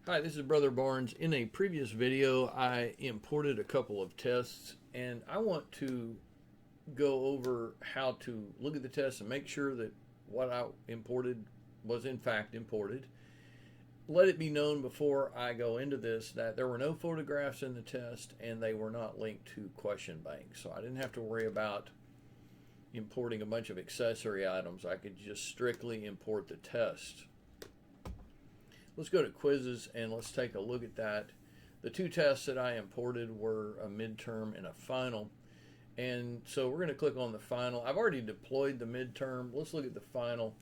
Hi, this is Brother Barnes. In a previous video, I imported a couple of tests, and I want to go over how to look at the tests and make sure that what I imported was in fact imported. Let it be known before I go into this that there were no photographs in the test and they were not linked to question banks. So I didn't have to worry about importing a bunch of accessory items. I could just strictly import the test. Let's go to quizzes and let's take a look at that. The two tests that I imported were a midterm and a final. And so we're going to click on the final. I've already deployed the midterm. Let's look at the final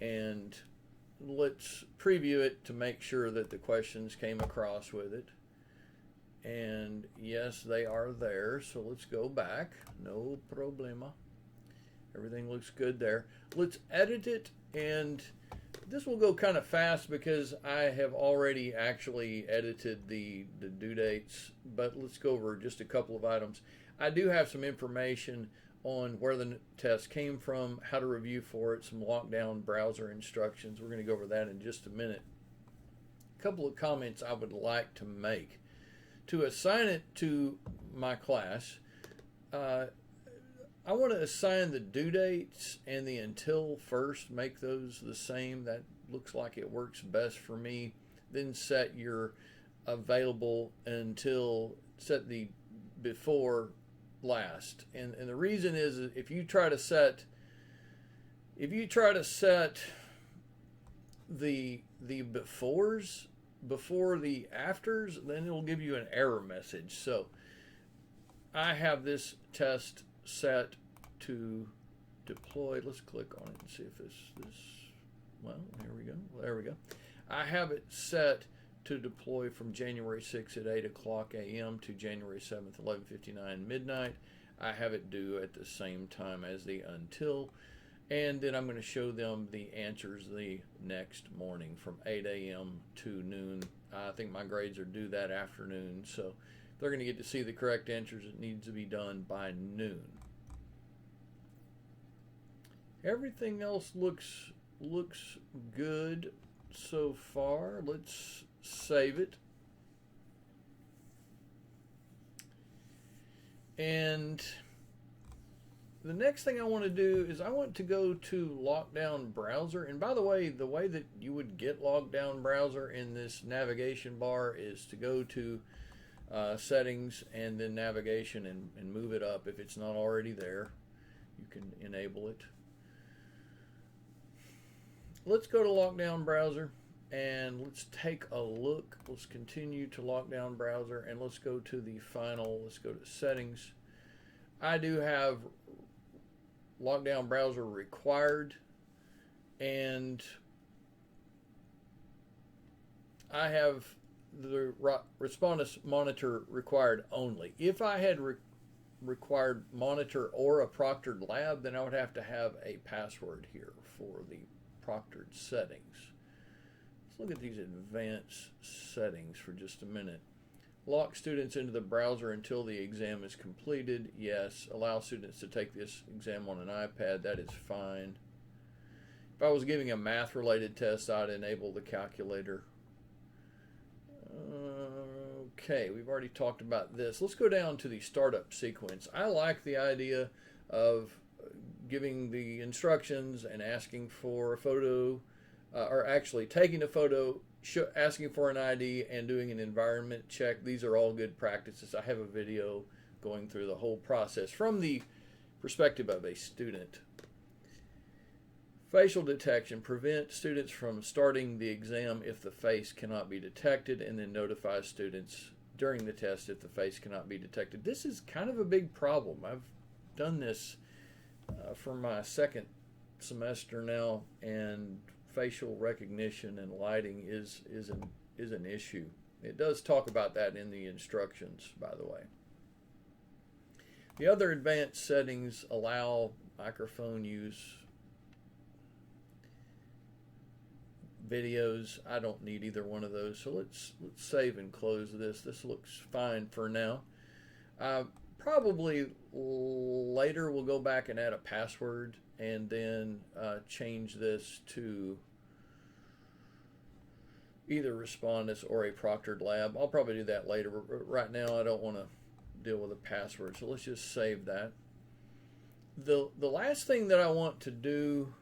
and let's preview it to make sure that the questions came across with it. And yes, they are there. So let's go back. No problema. Everything looks good there. Let's edit it, and this will go kind of fast because I have already actually edited the due dates, but let's go over just a couple of items. I do have some information on where the test came from, how to review for it, some lockdown browser instructions. We're going to go over that in just a minute. A couple of comments I would like to make. To assign it to my class, I want to assign the due dates and the until first, make those the same. That looks like it works best for me. Then set your available until, set the before last. And the reason is if you try to set the befores before the afters, then it'll give you an error message. So I have this test set to deploy. Let's click on it and see if this well, here we go. There we go. I have it set to deploy from January 6th at 8 o'clock a.m. to January 7th, 11:59 midnight. I have it due at the same time as the until, and then I'm going to show them the answers the next morning from 8 a.m. to noon. I think my grades are due that afternoon, so they're going to get to see the correct answers. It needs to be done by noon. Everything else looks good so far. Let's save it. And the next thing I want to do is I want to go to Lockdown Browser. And by the way that you would get Lockdown Browser in this navigation bar is to go to settings and then navigation and move it up. If it's not already there, you can enable it. Let's go to Lockdown Browser and let's take a look. Let's continue to Lockdown Browser and let's go to the final. Let's go to settings. I do have Lockdown Browser required, and I have the Respondus Monitor required only. If I had required Monitor or a proctored lab, then I would have to have a password here for the proctored settings. Let's look at these advanced settings for just a minute. Lock students into the browser until the exam is completed. Yes. Allow students to take this exam on an iPad. That is fine. If I was giving a math-related test, I'd enable the calculator. Okay, we've already talked about this. Let's go down to the startup sequence. I like the idea of giving the instructions and asking for a photo, or actually taking a photo, asking for an ID, and doing an environment check. These are all good practices. I have a video going through the whole process from the perspective of a student. Facial detection. Prevent students from starting the exam if the face cannot be detected, and then notify students during the test if the face cannot be detected. This is kind of a big problem. I've done this for my second semester now, and facial recognition and lighting is an issue. It does talk about that in the instructions, by the way. The other advanced settings allow microphone use, videos. I don't need either one of those, so let's save and close this. This looks fine for now. Probably later we'll go back and add a password and then change this to either Respondus or a proctored lab. I'll probably do that later, but right now I don't want to deal with a password, so let's just save that. The last thing that I want to do,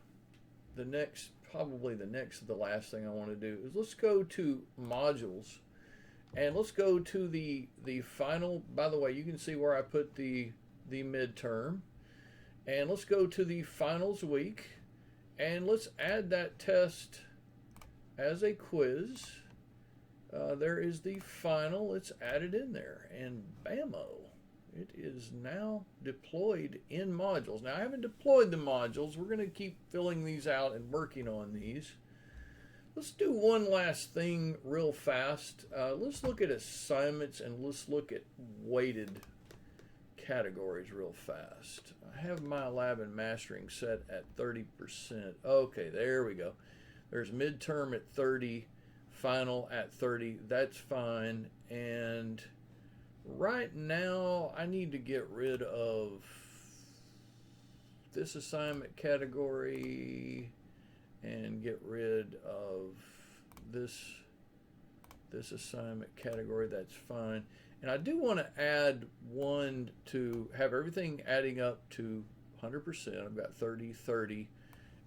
probably the last thing I want to do is let's go to modules, and let's go to the final. By the way, you can see where I put the midterm, and let's go to the finals week, and let's add that test as a quiz. There is the final. Let's add it in there, and bammo, it is now deployed in modules. Now I haven't deployed the modules. We're going to keep filling these out and working on these. Let's do one last thing real fast. Let's look at assignments, and let's look at weighted categories real fast. I have my lab and mastering set at 30%. Okay, there we go. There's midterm at 30, final at 30. That's fine. And right now I need to get rid of this assignment category and get rid of this assignment category. That's fine. And I do want to add one to have everything adding up to 100%. I've got 30, 30,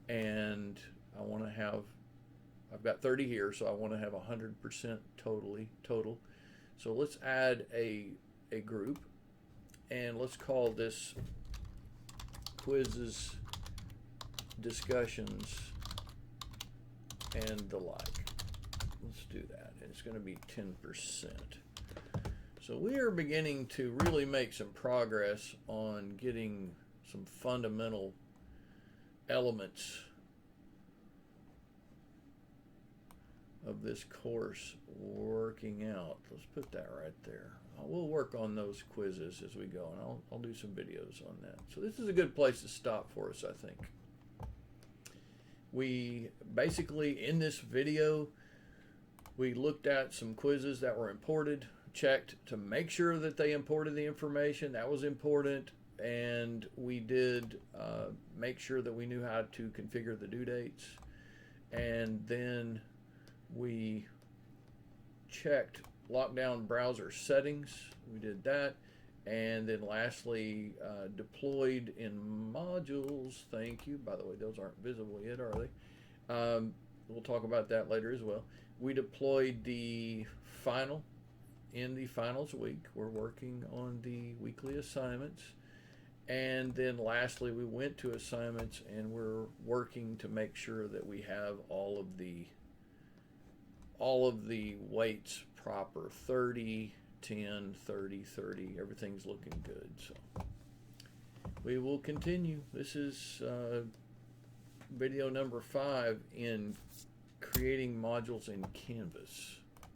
and I want to have, I've got 30 here, so I want to have 100% total. So let's add a group, and let's call this quizzes, discussions, and the like. Let's do that. It's going to be 10%. So we are beginning to really make some progress on getting some fundamental elements of this course working out. Let's put that right there. We'll work on those quizzes as we go, and I'll do some videos on that. So this is a good place to stop for us, I think. We basically, in this video, we looked at some quizzes that were imported, checked to make sure that they imported the information. That was important. And we did make sure that we knew how to configure the due dates. And then we checked lockdown browser settings. We did that. And then lastly, deployed in modules. Thank you. By the way, those aren't visible yet, are they? We'll talk about that later as well. We deployed the final in the finals week. We're working on the weekly assignments. And then lastly, we went to assignments, and we're working to make sure that we have all of the weights proper. 30, 10, 30, 30. Everything's looking good. So we will continue. This is video number 5 in creating modules in Canvas.